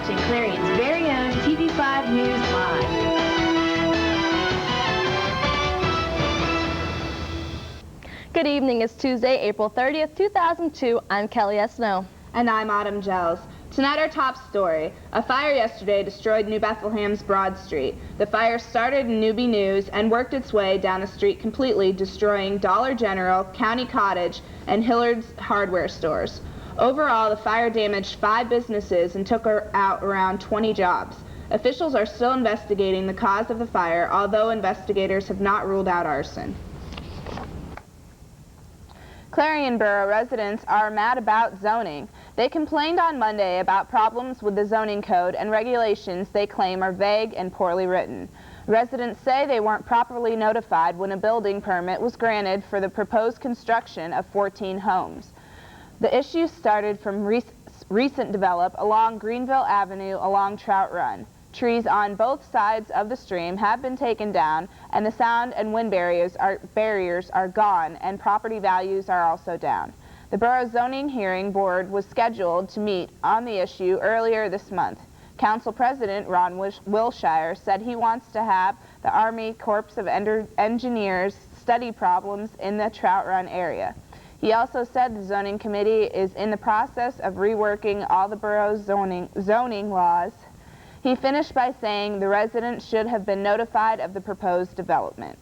watching Clarion's very own TV5 News Live. Good evening. It's Tuesday, April 30th, 2002. I'm Kelly Esno. And I'm Autumn Gels. Tonight our top story. A fire yesterday destroyed New Bethlehem's Broad Street. The fire started in Newbie News and worked its way down the street completely, destroying Dollar General, County Cottage, and Hillard's hardware stores. Overall, the fire damaged 5 businesses and took out around 20 jobs. Officials are still investigating the cause of the fire, although investigators have not ruled out arson. Clarion Borough residents are mad about zoning. They complained on Monday about problems with the zoning code and regulations they claim are vague and poorly written. Residents say they weren't properly notified when a building permit was granted for the proposed construction of 14 homes. The issue started from recent develop along Greenville Avenue along Trout Run. Trees on both sides of the stream have been taken down, and the sound and wind barriers are gone, and property values are also down. The Borough Zoning Hearing Board was scheduled to meet on the issue earlier this month. Council President Ron Wilshire said he wants to have the Army Corps of Engineers study problems in the Trout Run area. He also said the zoning committee is in the process of reworking all the borough's zoning laws. He finished by saying the residents should have been notified of the proposed development.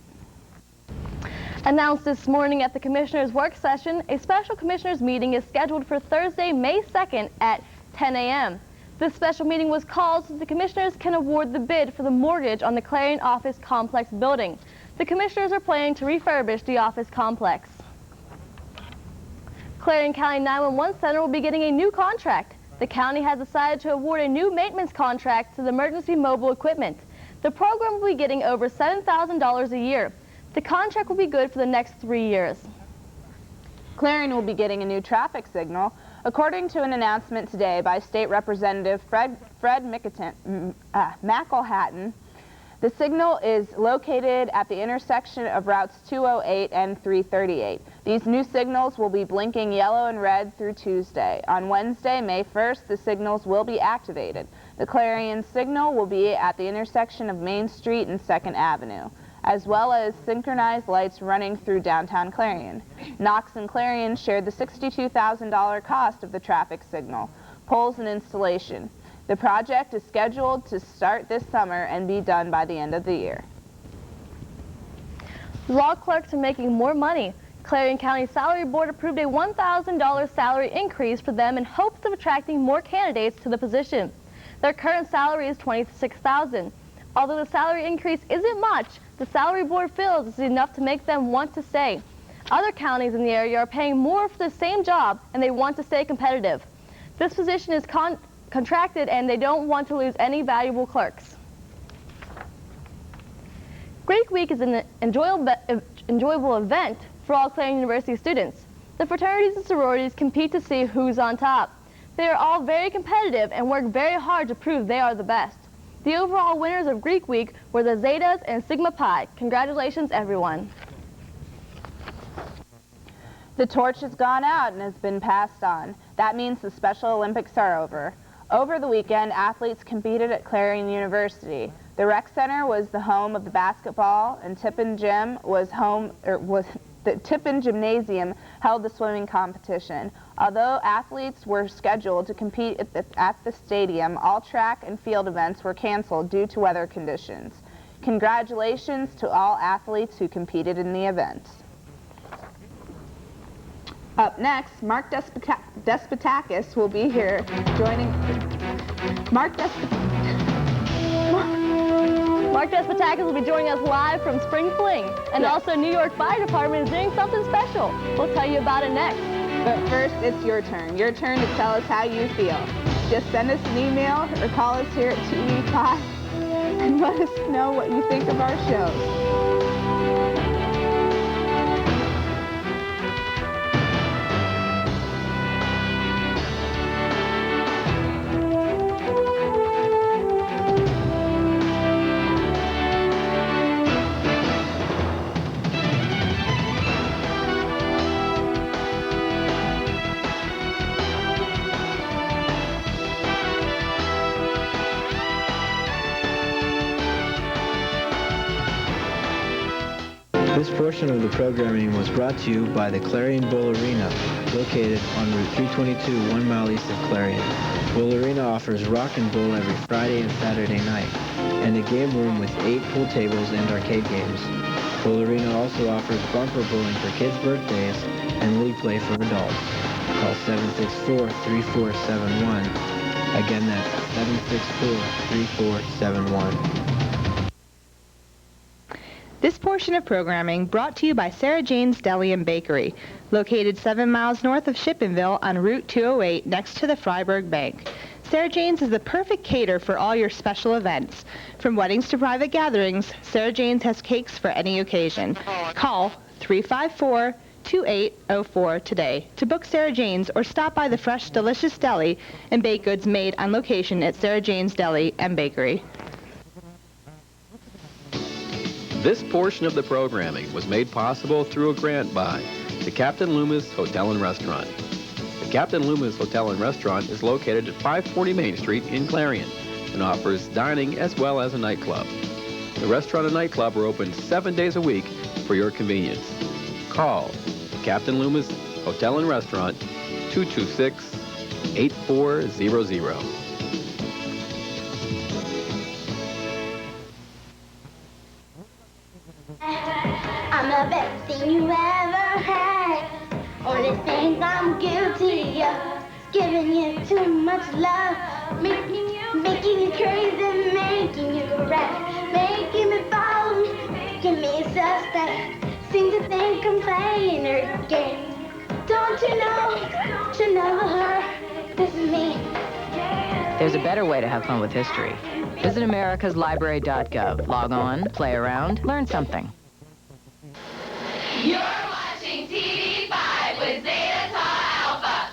Announced this morning at the Commissioners' work session, a special Commissioners meeting is scheduled for Thursday, May 2nd at 10 a.m. This special meeting was called so the Commissioners can award the bid for the mortgage on the Clarion Office Complex building. The Commissioners are planning to refurbish the office complex. Clarion County 911 Center will be getting a new contract. The county has decided to award a new maintenance contract to the emergency mobile equipment. The program will be getting over $7,000 a year. The contract will be good for the next 3 years. Clarion will be getting a new traffic signal. According to an announcement today by State Representative Fred McElhatton, the signal is located at the intersection of routes 208 and 338. These new signals will be blinking yellow and red through Tuesday. On Wednesday, May 1st, the signals will be activated. The Clarion signal will be at the intersection of Main Street and 2nd Avenue, as well as synchronized lights running through downtown Clarion. Knox and Clarion shared the $62,000 cost of the traffic signal, poles and installation. The project is scheduled to start this summer and be done by the end of the year. Law clerks are making more money. Clarion County Salary Board approved a $1,000 salary increase for them in hopes of attracting more candidates to the position. Their current salary is $26,000. Although the salary increase isn't much, the Salary Board feels it's enough to make them want to stay. Other counties in the area are paying more for the same job, and they want to stay competitive. This position is contracted, and they don't want to lose any valuable clerks. Greek Week is an enjoyable event for all Clarion University students. The fraternities and sororities compete to see who's on top. They are all very competitive and work very hard to prove they are the best. The overall winners of Greek Week were the Zetas and Sigma Pi. Congratulations, everyone. The torch has gone out and has been passed on. That means the Special Olympics are over. Over the weekend, athletes competed at Clarion University. The rec center was the home of the basketball, and Tippin Gymnasium held the swimming competition. Although athletes were scheduled to compete at the stadium, all track and field events were canceled due to weather conditions. Congratulations to all athletes who competed in the events. Up next, Mark Despotakis will be here joining... Mark Despotakis will be joining us live from Spring Fling. And also New York Fire Department is doing something special. We'll tell you about it next. But first, it's your turn. Your turn to tell us how you feel. Just send us an email or call us here at TV5 and let us know what you think of our shows. This portion of the programming was brought to you by the Clarion Bowl Arena, located on Route 322, 1 mile east of Clarion. Bowl Arena offers rock and bowl every Friday and Saturday night, and a game room with 8 pool tables and arcade games. Bowl Arena also offers bumper bowling for kids' birthdays and league play for adults. Call 764-3471. Again, that's 764-3471. This portion of programming brought to you by Sarah Jane's Deli and Bakery, located 7 miles north of Shippenville on Route 208 next to the Freiburg Bank. Sarah Jane's is the perfect cater for all your special events. From weddings to private gatherings, Sarah Jane's has cakes for any occasion. Call 354-2804 today to book Sarah Jane's or stop by the fresh, delicious deli and baked goods made on location at Sarah Jane's Deli and Bakery. This portion of the programming was made possible through a grant by the Captain Loomis Hotel and Restaurant. The Captain Loomis Hotel and Restaurant is located at 540 Main Street in Clarion and offers dining as well as a nightclub. The restaurant and nightclub are open 7 days a week for your convenience. Call the Captain Loomis Hotel and Restaurant, 226-8400. I'm the best thing you ever had. Only thing I'm guilty of giving you too much love, making you crazy, making you rap, making me fall, making me suspect. Seem to think I'm playing her game. Don't you know her? This is me. There's a better way to have fun with history. Visit americaslibrary.gov. Log on, play around, learn something. You're watching TV5 with Zeta Tau Alpha.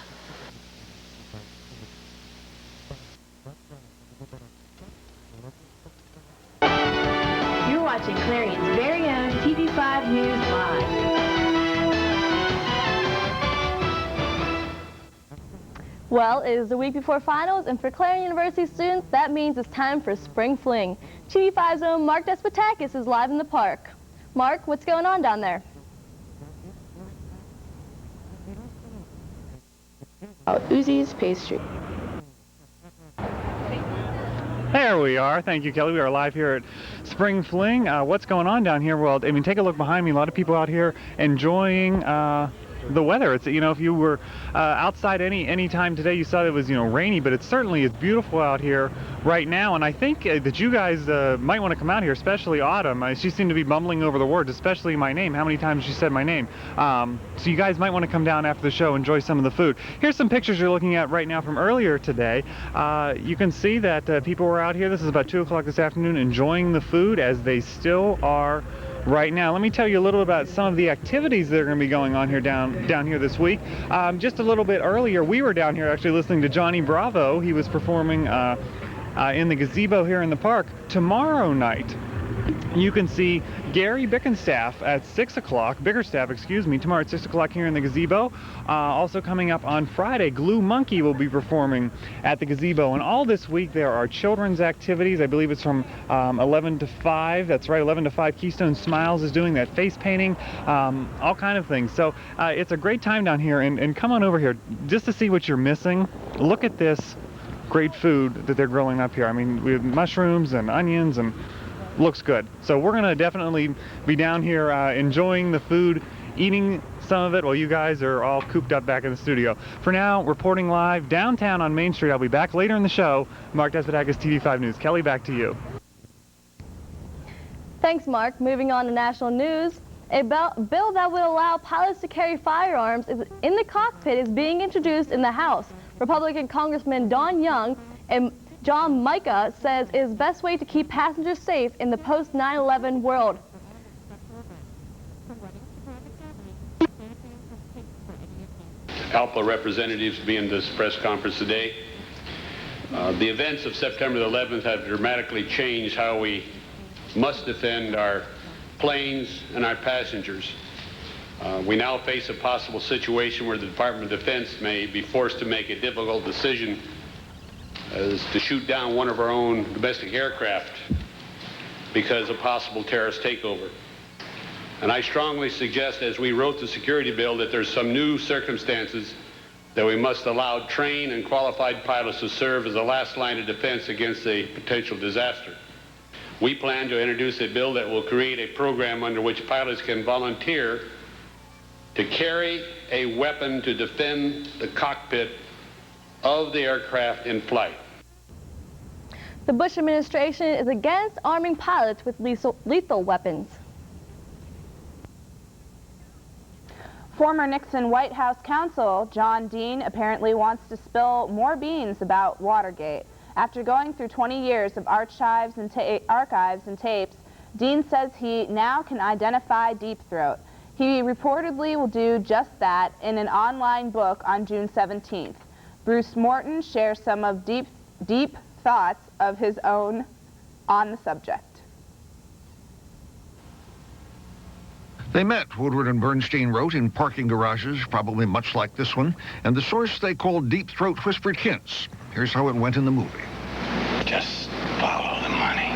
You're watching Clarion's very own TV5 News Live. Well, it is the week before finals, and for Clarion University students, that means it's time for Spring Fling. TV5's own Mark Despotakis is live in the park. Mark, what's going on down there? Uzi's Pastry. There we are. Thank you, Kelly. We are live here at Spring Fling. What's going on down here? Well, I mean, take a look behind me. A lot of people out here enjoying the weather. It's, you know, if you were outside any time today, you saw it was, you know, rainy, but it certainly is beautiful out here right now. And I think that you guys might want to come out here, especially Autumn. She seemed to be mumbling over the words, especially my name. How many times she said my name? So you guys might want to come down after the show, enjoy some of the food. Here's some pictures you're looking at right now from earlier today. You can see that people were out here. This is about 2 o'clock this afternoon, enjoying the food as they still are right now. Let me tell you a little about some of the activities that are going to be going on here down here this week. Just a little bit earlier, we were down here actually listening to Johnny Bravo. He was performing in the gazebo here in the park. Tomorrow night, you can see Gary Bickerstaff at 6 o'clock, tomorrow at 6 o'clock here in the gazebo. Also coming up on Friday, Glue Monkey will be performing at the gazebo. And all this week there are children's activities. I believe it's from 11 to 5. That's right, 11 to 5. Keystone Smiles is doing that face painting, all kind of things. So it's a great time down here. And come on over here just to see what you're missing. Look at this great food that they're growing up here. I mean, we have mushrooms and onions, and looks good. So we're going to definitely be down here enjoying the food, eating some of it while you guys are all cooped up back in the studio. For now, reporting live downtown on Main Street. I'll be back later in the show. Mark Despotakis, TV5 News. Kelly, back to you. Thanks, Mark. Moving on to national news. A bill that would allow pilots to carry firearms in the cockpit is being introduced in the House. Republican Congressman Don Young and John Micah says it is the best way to keep passengers safe in the post-9/11 world. ALPA representatives be in this press conference today. The events of September the 11th have dramatically changed how we must defend our planes and our passengers. We now face a possible situation where the Department of Defense may be forced to make a difficult decision as to shoot down one of our own domestic aircraft because of possible terrorist takeover. And I strongly suggest, as we wrote the security bill, that there's some new circumstances that we must allow trained and qualified pilots to serve as the last line of defense against a potential disaster. We plan to introduce a bill that will create a program under which pilots can volunteer to carry a weapon to defend the cockpit of the aircraft in flight. The Bush administration is against arming pilots with lethal weapons. Former Nixon White House counsel John Dean apparently wants to spill more beans about Watergate. After going through 20 years of archives and tapes, Dean says he now can identify Deep Throat. He reportedly will do just that in an online book on June 17th. Bruce Morton shares some of deep thoughts of his own on the subject. They met, Woodward and Bernstein wrote, in parking garages, probably much like this one, and the source they called Deep Throat whispered hints. Here's how it went in the movie. Just follow the money.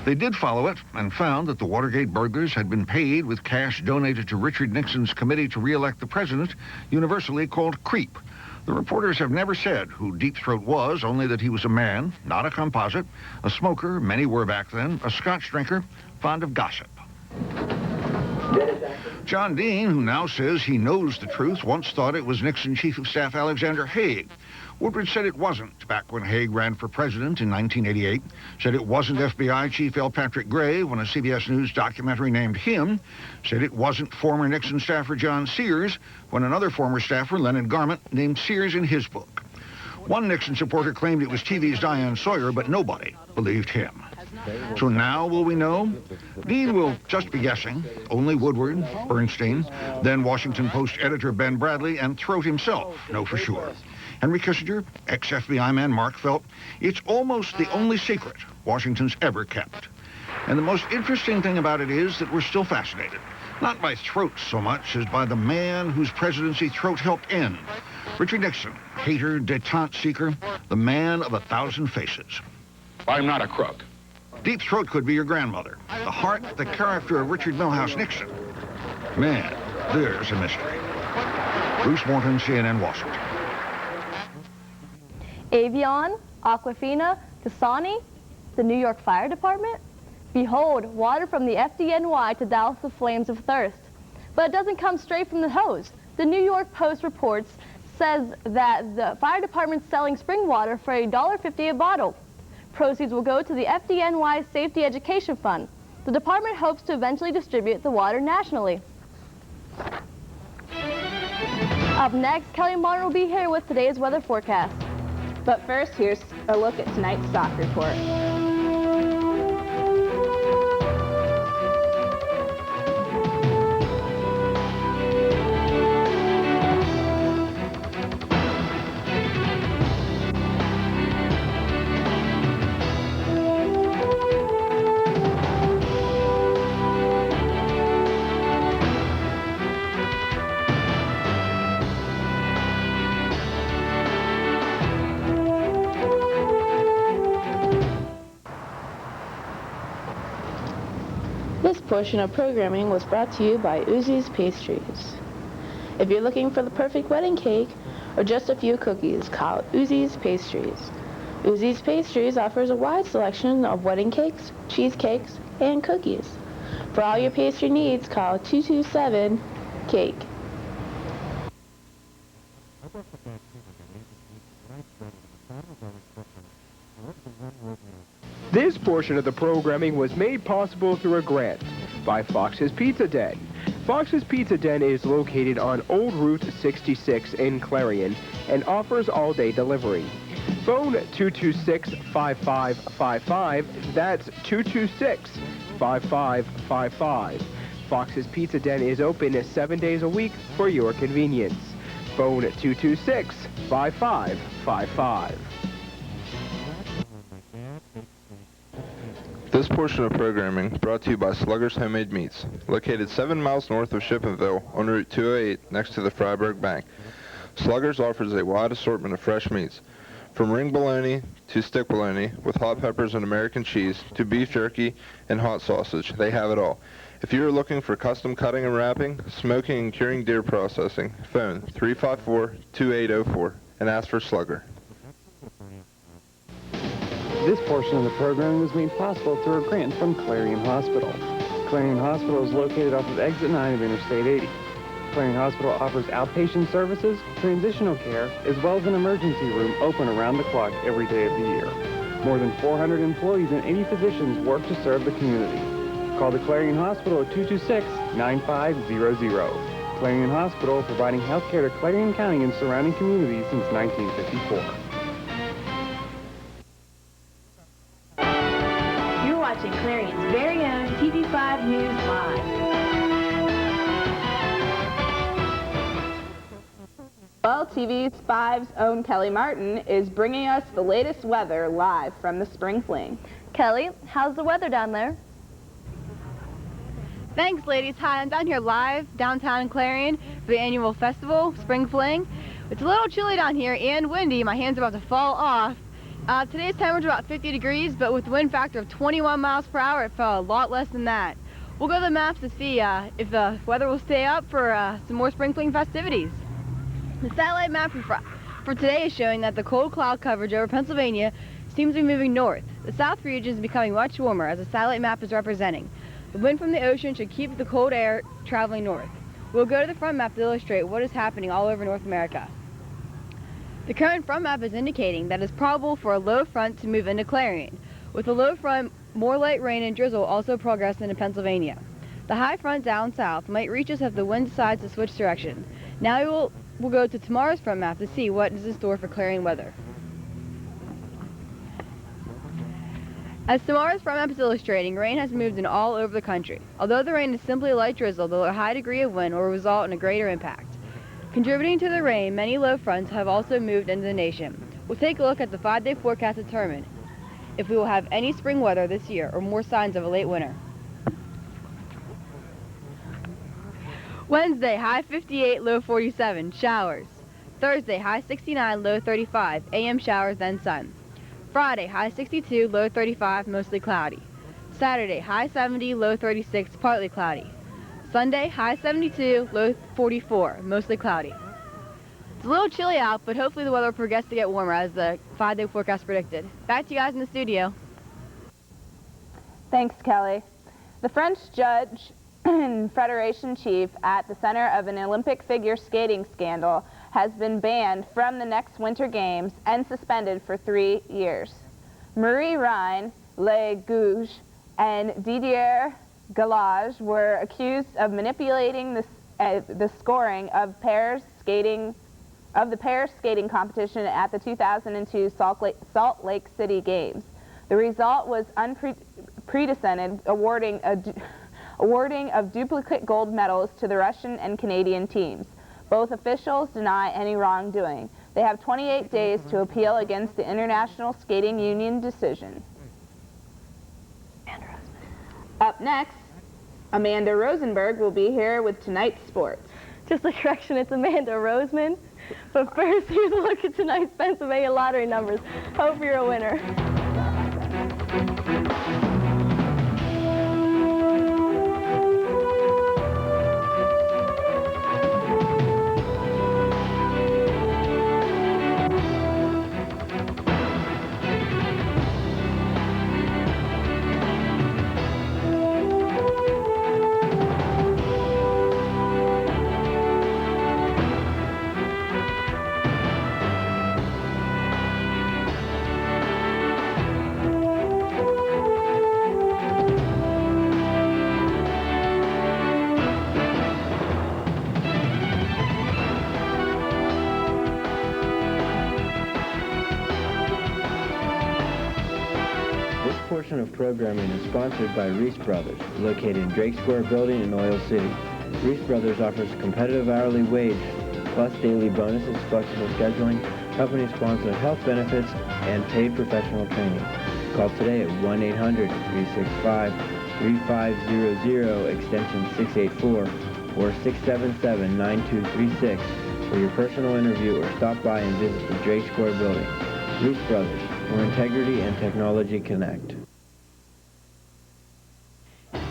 They did follow it and found that the Watergate burglars had been paid with cash donated to Richard Nixon's committee to re-elect the president, universally called CREEP. The reporters have never said who Deep Throat was, only that he was a man, not a composite, a smoker, many were back then, a scotch drinker, fond of gossip. John Dean, who now says he knows the truth, once thought it was Nixon Chief of Staff Alexander Haig. Woodward said it wasn't back when Haig ran for president in 1988, said it wasn't FBI Chief L. Patrick Gray when a CBS News documentary named him, said it wasn't former Nixon staffer John Sears when another former staffer, Leonard Garment, named Sears in his book. One Nixon supporter claimed it was TV's Diane Sawyer, but nobody believed him. So now will we know? Dean will just be guessing. Only Woodward, Bernstein, then Washington Post editor Ben Bradley, and Throat himself know for sure. Henry Kissinger, ex-FBI man Mark felt it's almost the only secret Washington's ever kept. And the most interesting thing about it is that we're still fascinated, not by Throat so much as by the man whose presidency Throat helped end. Richard Nixon, hater, détente seeker, the man of 1,000 faces. I'm not a crook. Deep Throat could be your grandmother. The heart, the character of Richard Milhous Nixon. Man, there's a mystery. Bruce Morton, CNN, Washington. Avion, Aquafina, Dasani, the New York Fire Department. Behold, water from the FDNY to douse the flames of thirst. But it doesn't come straight from the hose. The New York Post reports says that the fire department's selling spring water for $1.50 a bottle. Proceeds will go to the FDNY Safety Education Fund. The department hopes to eventually distribute the water nationally. Up next, Kelly Martin will be here with today's weather forecast. But first, here's a look at tonight's stock report. This portion of programming was brought to you by Uzi's Pastries. If you're looking for the perfect wedding cake or just a few cookies, call Uzi's Pastries. Uzi's Pastries offers a wide selection of wedding cakes, cheesecakes, and cookies. For all your pastry needs, call 227-CAKE. This portion of the programming was made possible through a grant by Fox's Pizza Den. Fox's Pizza Den is located on Old Route 66 in Clarion and offers all-day delivery. Phone 226-5555. That's 226-5555. Fox's Pizza Den is open 7 days a week for your convenience. Phone 226-5555. This portion of programming brought to you by Slugger's Homemade Meats, located 7 miles north of Shippensville on Route 208 next to the Freiburg Bank. Slugger's offers a wide assortment of fresh meats, from ring bologna to stick bologna with hot peppers and American cheese to beef jerky and hot sausage. They have it all. If you are looking for custom cutting and wrapping, smoking and curing deer processing, phone 354-2804 and ask for Slugger. This portion of the program was made possible through a grant from Clarion Hospital. Clarion Hospital is located off of Exit 9 of Interstate 80. Clarion Hospital offers outpatient services, transitional care, as well as an emergency room open around the clock every day of the year. More than 400 employees and 80 physicians work to serve the community. Call the Clarion Hospital at 226-9500. Clarion Hospital, providing health care to Clarion County and surrounding communities since 1954. You're watching Clarion's very own TV5 News Live. Well, TV5's own Kelly Martin is bringing us the latest weather live from the Spring Fling. Kelly, how's the weather down there? Thanks, ladies. Hi, I'm down here live downtown Clarion for the annual festival, Spring Fling. It's a little chilly down here and windy. My hands are about to fall off. Today's temperature about 50 degrees, but with the wind factor of 21 miles per hour, it fell a lot less than that. We'll go to the maps to see if the weather will stay up for some more Spring Fling festivities. The satellite map for today is showing that the cold cloud coverage over Pennsylvania seems to be moving north. The south region is becoming much warmer, as the satellite map is representing. The wind from the ocean should keep the cold air traveling north. We'll go to the front map to illustrate what is happening all over North America. The current front map is indicating that it's probable for a low front to move into Clarion. With the low front, more light rain and drizzle also progress into Pennsylvania. The high front down south might reach us if the wind decides to switch direction. Now we'll go to tomorrow's front map to see what is in store for Clarion weather. As tomorrow's front map is illustrating, rain has moved in all over the country. Although the rain is simply a light drizzle, the high degree of wind will result in a greater impact. Contributing to the rain, many low fronts have also moved into the nation. We'll take a look at the 5-day forecast to determine if we will have any spring weather this year or more signs of a late winter. Wednesday, high 58, low 47, showers. Thursday, high 69, low 35, AM showers, then sun. Friday, high 62, low 35, mostly cloudy. Saturday, high 70, low 36, partly cloudy. Sunday, high 72, low 44, mostly cloudy. It's a little chilly out, but hopefully the weather will progress to get warmer as the 5-day forecast predicted. Back to you guys in the studio. Thanks, Kelly. The French judge and Federation chief at the center of an Olympic figure skating scandal has been banned from the next Winter Games and suspended for 3 years. Marie Rhine, Le Gouge, and Didier Galage were accused of manipulating the scoring of the pairs skating competition at the 2002 Salt Lake City Games. The result was unprecedented, awarding of duplicate gold medals to the Russian and Canadian teams. Both officials deny any wrongdoing. They have 28 days to appeal against the International Skating Union decision. Up next, Amanda Rosenberg will be here with tonight's sports. Just a correction, it's Amanda Roseman. But first, here's a look at tonight's Pennsylvania lottery numbers. Hope you're a winner. Portion of programming is sponsored by Reese Brothers, located in Drake Square Building in Oil City. Reese Brothers offers competitive hourly wage, plus daily bonuses, flexible scheduling, company-sponsored health benefits, and paid professional training. Call today at 1-800-365-3500, extension 684, or 677-9236 for your personal interview, or stop by and visit the Drake Square Building. Reese Brothers, where integrity and technology connect.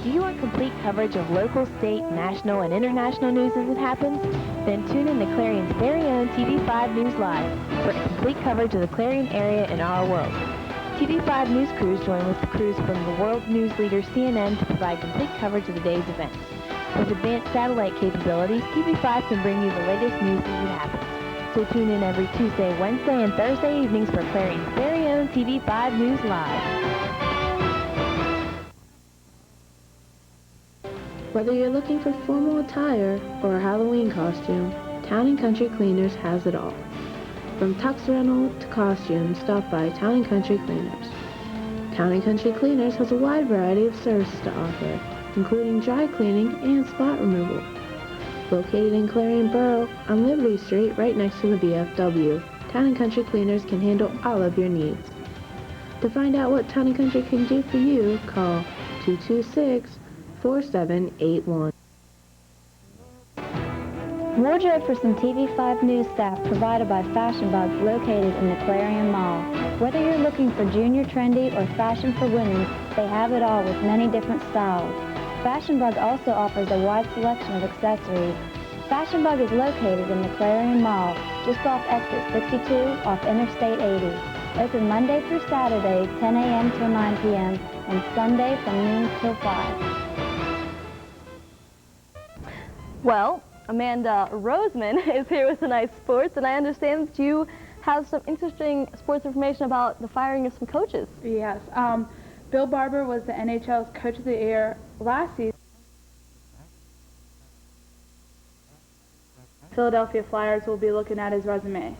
Do you want complete coverage of local, state, national, and international news as it happens? Then tune in to Clarion's very own TV5 News Live for complete coverage of the Clarion area and our world. TV5 news crews join with the crews from the world news leader CNN to provide complete coverage of the day's events. With advanced satellite capabilities, TV5 can bring you the latest news as it happens. So tune in every Tuesday, Wednesday, and Thursday evenings for Clarion's very own TV5 News Live. Whether you're looking for formal attire or a Halloween costume, Town & Country Cleaners has it all. From tux rental to costumes, stop by Town & Country Cleaners. Town & Country Cleaners has a wide variety of services to offer, including dry cleaning and spot removal. Located in Clarion Borough on Liberty Street right next to the VFW, Town & Country Cleaners can handle all of your needs. To find out what Town & Country can do for you, call 226-4781. Wardrobe for some TV5 News staff provided by Fashion Bug located in the Clarion Mall. Whether you're looking for junior trendy or fashion for women, they have it all with many different styles. Fashion Bug also offers a wide selection of accessories. Fashion Bug is located in the Clarion Mall, just off exit 62 off Interstate 80. Open Monday through Saturday, 10 a.m. till 9 p.m., and Sunday from noon till 5. Well, Amanda Roseman is here with Tonight's Sports, and I understand that you have some interesting sports information about the firing of some coaches. Yes. Bill Barber was the NHL's Coach of the Year last season. Philadelphia Flyers will be looking at his resume.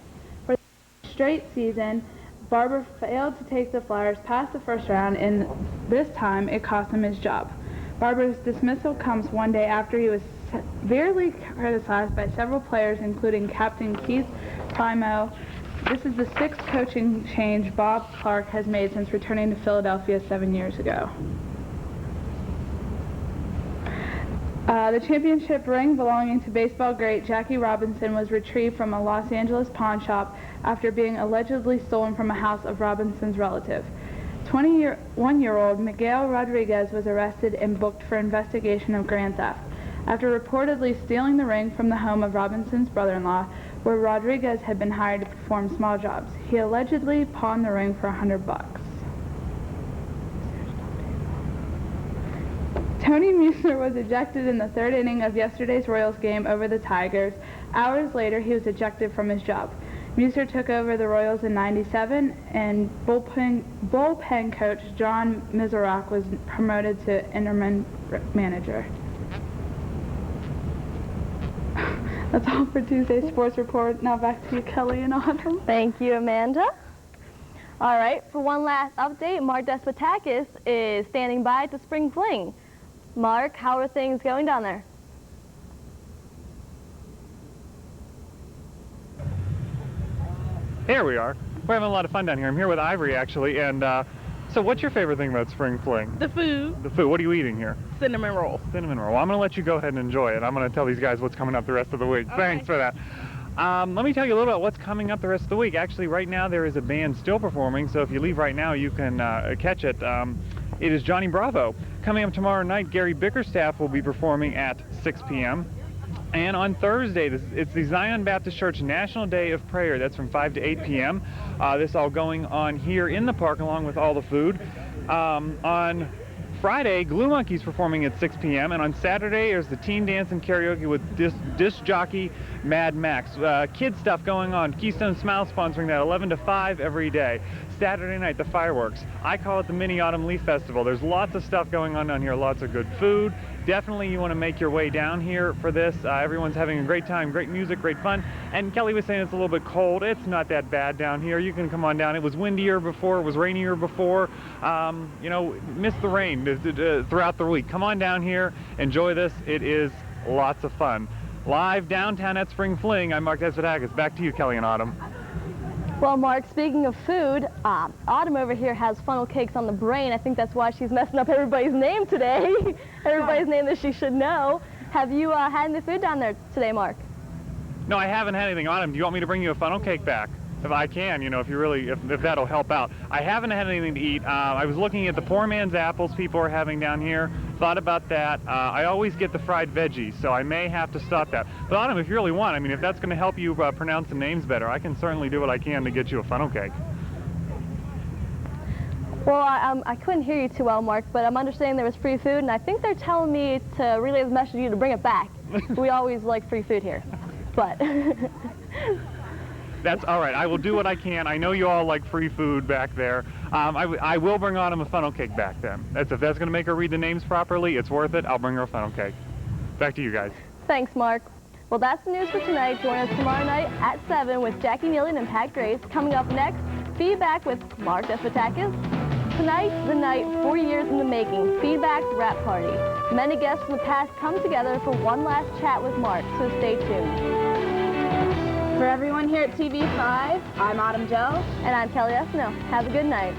For the straight season, Barber failed to take the Flyers past the first round, and this time it cost him his job. Barber's dismissal comes one day after he was severely criticized by several players, including Captain Keith Primo. This is the sixth coaching change Bob Clark has made since returning to Philadelphia 7 years ago. The championship ring belonging to baseball great Jackie Robinson was retrieved from a Los Angeles pawn shop after being allegedly stolen from a house of Robinson's relative. 21-year-old Miguel Rodriguez was arrested and booked for investigation of grand theft after reportedly stealing the ring from the home of Robinson's brother-in-law, where Rodriguez had been hired to perform small jobs. He allegedly pawned the ring for $100. Tony Mueller was ejected in the third inning of yesterday's Royals game over the Tigers. Hours later, he was ejected from his job. Mueller took over the Royals in '97, and bullpen coach John Mizorok was promoted to interim manager. That's all for Tuesday's Sports Report. Now back to you, Kelly and Autumn. Thank you, Amanda. All right, for one last update, Mark Despotakis is standing by at the Spring Fling. Mark, how are things going down there? Here we are. We're having a lot of fun down here. I'm here with Ivory, actually, and so what's your favorite thing about Spring Fling? The food. The food. What are you eating here? Cinnamon roll. Cinnamon roll. Well, I'm going to let you go ahead and enjoy it. I'm going to tell these guys what's coming up the rest of the week. Okay. Thanks for that. Let me tell you a little about what's coming up the rest of the week. Actually, right now there is a band still performing, so if you leave right now, you can catch it. It is Johnny Bravo. Coming up tomorrow night, Gary Bickerstaff will be performing at 6 p.m. And on Thursday, it's the Zion Baptist Church National Day of Prayer. That's from 5 to 8 p.m. This all going on here in the park along with all the food. On Friday, Glue Monkey's performing at 6 p.m. And on Saturday, there's the teen dance and karaoke with disc jockey Mad Max. Kid stuff going on. Keystone Smile sponsoring that 11 to 5 every day. Saturday night, the fireworks. I call it the Mini Autumn Leaf Festival. There's lots of stuff going on down here, lots of good food. Definitely you want to make your way down here for this. Everyone's having a great time, great music, great fun. And Kelly was saying it's a little bit cold. It's not that bad down here. You can come on down. It was windier before, it was rainier before. You know, miss the rain throughout the week. Come on down here, enjoy this. It is lots of fun. Live downtown at Spring Fling, I'm Mark Despotakis. Back to you, Kelly and Autumn. Well, Mark, speaking of food, Autumn over here has funnel cakes on the brain. I think that's why she's messing up everybody's name today. Everybody's name that she should know. Have you had any food down there today, Mark? No, I haven't had anything. Autumn, do you want me to bring you a funnel cake back? if I can, you know, if that'll help out. I haven't had anything to eat. I was looking at the poor man's apples people are having down here. Thought about that. I always get the fried veggies, so I may have to stop that. But Autumn, if you really want, I mean, if that's going to help you pronounce the names better, I can certainly do what I can to get you a funnel cake. Well, I couldn't hear you too well, Mark, but I'm understanding there was free food, and I think they're telling me to relay the message to you to bring it back. We always like free food here, but... That's all right. I will do what I can. I know you all like free food back there. I will bring Autumn a funnel cake back then. If that's going to make her read the names properly, it's worth it. I'll bring her a funnel cake. Back to you guys. Thanks, Mark. Well, that's the news for tonight. Join us tomorrow night at 7 with Jackie Nealon and Pat Grace. Coming up next, Feedback with Mark Despotakis. Tonight's the night 4 years in the making, Feedback's Rap Party. Many guests from the past come together for one last chat with Mark, so stay tuned. For everyone here at TV5, I'm Autumn Joe. And I'm Kelly Espino. Have a good night.